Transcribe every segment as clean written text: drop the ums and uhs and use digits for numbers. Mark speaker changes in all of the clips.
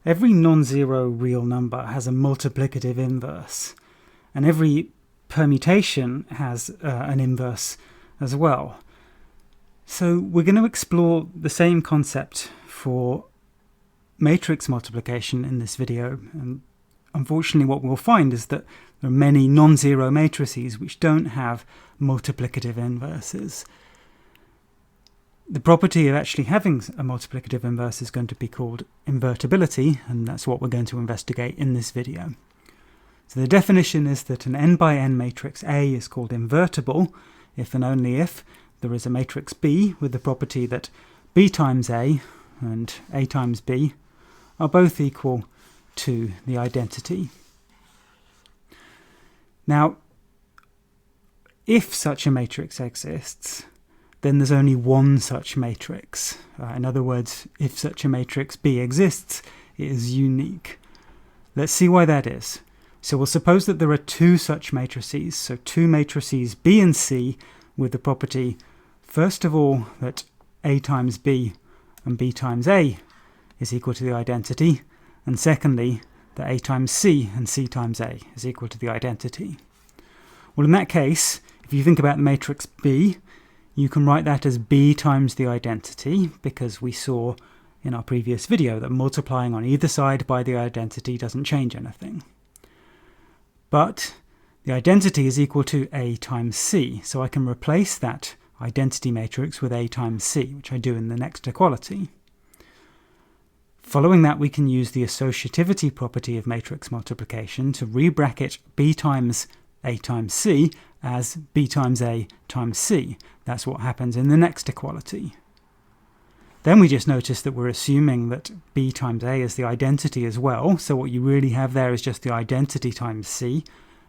Speaker 1: Every non-zero real number has a multiplicative inverse, and every permutation has an inverse as well. So we're going to explore the same concept for matrix multiplication in this video, and unfortunately what we'll find is that there are many non-zero matrices which don't have multiplicative inverses. The property of actually having a multiplicative inverse is going to be called invertibility, and that's what we're going to investigate in this video. So the definition is that an n by n matrix A is called invertible if and only if there is a matrix B with the property that B times A and A times B are both equal to the identity. Now, if such a matrix exists, then there's only one such matrix. In other words, if such a matrix B exists, it is unique. Let's see why that is. So we'll suppose that there are two such matrices, so two matrices B and C with the property, first of all, that A times B and B times A is equal to the identity, and secondly, that A times C and C times A is equal to the identity. Well, in that case, if you think about the matrix B, you can write that as B times the identity, because we saw in our previous video that multiplying on either side by the identity doesn't change anything. But the identity is equal to A times C, so I can replace that identity matrix with A times C, which I do in the next equality. Following that, we can use the associativity property of matrix multiplication to rebracket B times A times C as B times A times C. That's what happens in the next equality. Then we just notice that we're assuming that B times A is the identity as well, so what you really have there is just the identity times C,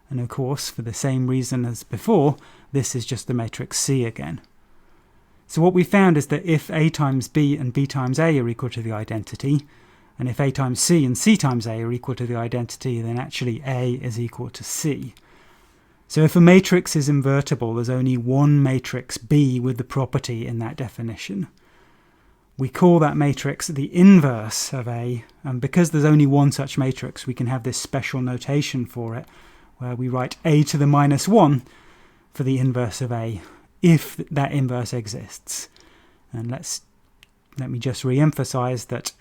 Speaker 1: and of course, for the same reason as before, this is just the matrix C again. So what we found is that if A times B and B times A are equal to the identity, and if A times C and C times A are equal to the identity, then actually A is equal to C. So if a matrix is invertible, there's only one matrix B with the property in that definition. We call that matrix the inverse of A, and because there's only one such matrix, we can have this special notation for it, where we write A to the minus 1 for the inverse of A, if that inverse exists. And let me just re-emphasize that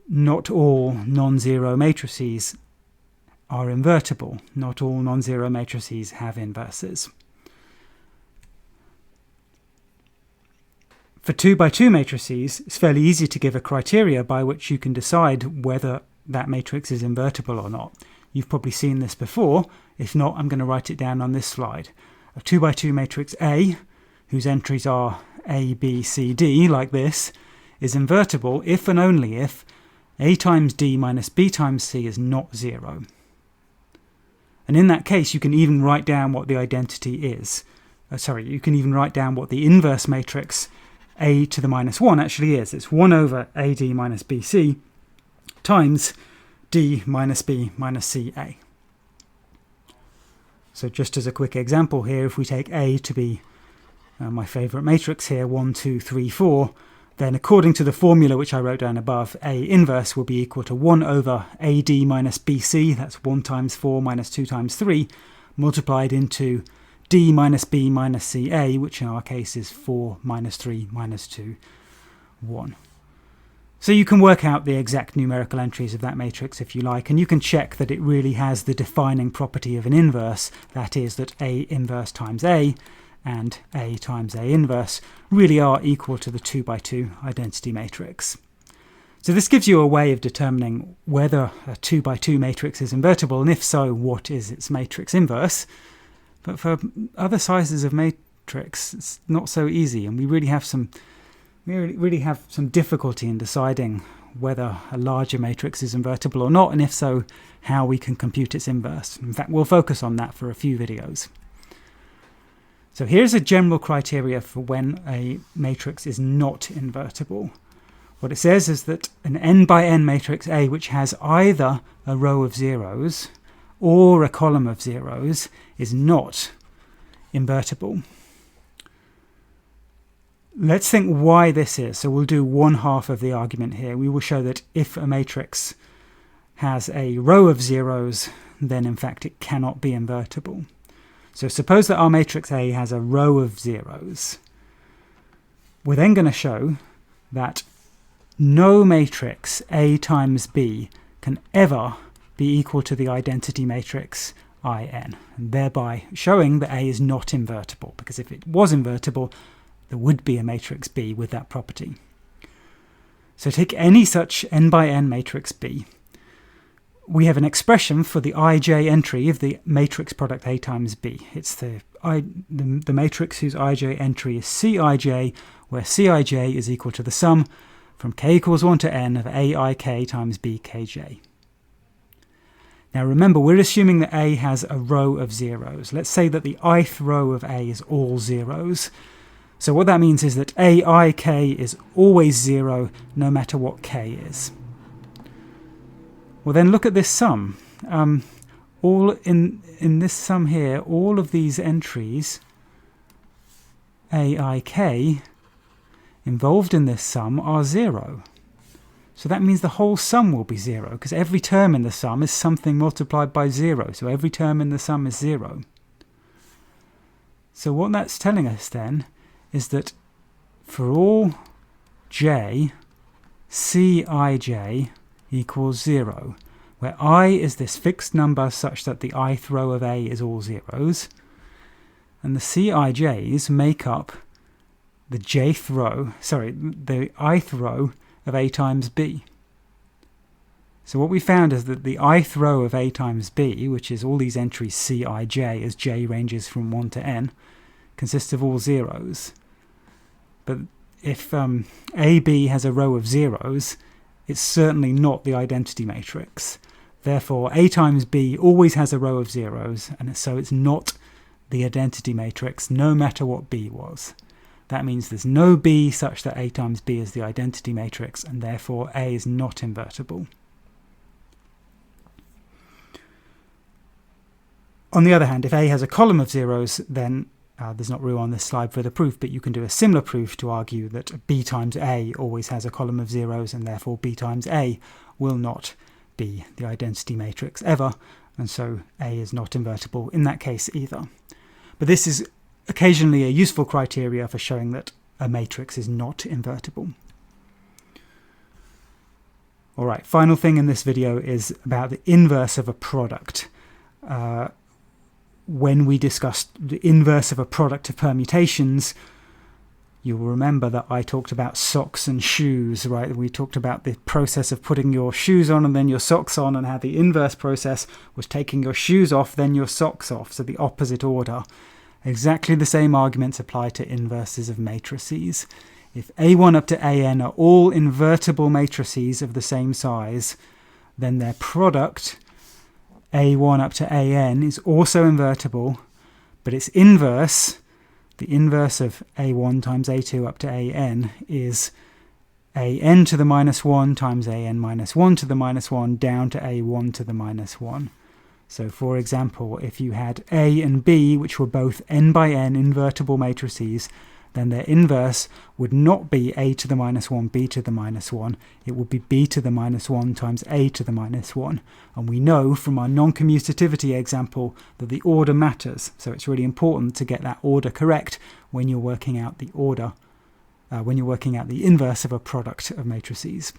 Speaker 1: not all non-zero matrices are invertible. Not all non-zero matrices have inverses. For 2 by 2 matrices, it's fairly easy to give a criteria by which you can decide whether that matrix is invertible or not. You've probably seen this before. If not, I'm going to write it down on this slide. A 2 by 2 matrix A, whose entries are A, B, C, D, like this, is invertible if and only if A times D minus B times C is not 0. And in that case, you can even write down what the identity is. You can even write down what the inverse matrix A to the minus 1 actually is. It's 1 over AD minus BC times D minus B minus CA. So just as a quick example here, if we take A to be my favourite matrix here, 1, 2, 3, 4, then according to the formula which I wrote down above, A inverse will be equal to 1 over AD minus BC, that's 1 times 4 minus 2 times 3, multiplied into D minus B minus CA, which in our case is 4 minus 3 minus 2, 1. So you can work out the exact numerical entries of that matrix if you like, and you can check that it really has the defining property of an inverse, that is that A inverse times A and A times A inverse really are equal to the 2 by 2 identity matrix. So this gives you a way of determining whether a 2 by 2 matrix is invertible, and if so, what is its matrix inverse. But for other sizes of matrix, it's not so easy, and we really have some difficulty in deciding whether a larger matrix is invertible or not, and if so, how we can compute its inverse. In fact, we'll focus on that for a few videos. So here's a general criteria for when a matrix is not invertible. What it says is that an n by n matrix A which has either a row of zeros or a column of zeros is not invertible. Let's think why this is. So we'll do one half of the argument here. We will show that if a matrix has a row of zeros, then in fact it cannot be invertible. So suppose that our matrix A has a row of zeros. We're then going to show that no matrix A times B can ever be equal to the identity matrix IN, and thereby showing that A is not invertible, because if it was invertible, there would be a matrix B with that property. So take any such n by n matrix B. We have an expression for the ij entry of the matrix product A times B. It's the matrix whose ij entry is Cij, where Cij is equal to the sum from k equals 1 to n of Aik times Bkj. Now remember, we're assuming that A has a row of zeros. Let's say that the ith row of A is all zeros. So what that means is that Aik is always 0, no matter what k is. Well, then look at this sum. All in this sum here, all of these entries, Aik, involved in this sum are 0. So that means the whole sum will be 0, because every term in the sum is something multiplied by 0. So every term in the sum is 0. So what that's telling us then is that for all j, Cij equals 0, where I is this fixed number such that the ith row of A is all zeros, and the Cij's make up the ith row of A times B. So what we found is that the ith row of A times B, which is all these entries Cij as j ranges from 1 to n, consists of all zeros. But if AB has a row of zeros, it's certainly not the identity matrix. Therefore, A times B always has a row of zeros, and so it's not the identity matrix, no matter what B was. That means there's no B such that A times B is the identity matrix, and therefore A is not invertible. On the other hand, if A has a column of zeros, then there's not room on this slide for the proof, but you can do a similar proof to argue that B times A always has a column of zeros, and therefore B times A will not be the identity matrix ever, and so A is not invertible in that case either. But this is occasionally a useful criteria for showing that a matrix is not invertible. Alright, final thing in this video is about the inverse of a product. When we discussed the inverse of a product of permutations, you'll remember that I talked about socks and shoes, right? We talked about the process of putting your shoes on and then your socks on, and how the inverse process was taking your shoes off, then your socks off, so the opposite order. Exactly the same arguments apply to inverses of matrices. If A1 up to AN are all invertible matrices of the same size, then their product A1 up to AN is also invertible, but its inverse, the inverse of A1 times A2 up to AN, is AN to the minus 1 times AN minus 1 to the minus 1 down to A1 to the minus 1. So for example, if you had A and B, which were both n by n invertible matrices, then their inverse would not be A to the minus 1, B to the minus 1. It would be B to the minus 1 times A to the minus 1. And we know from our non-commutativity example that the order matters. So it's really important to get that order correct when you're working out the order, when you're working out the inverse of a product of matrices.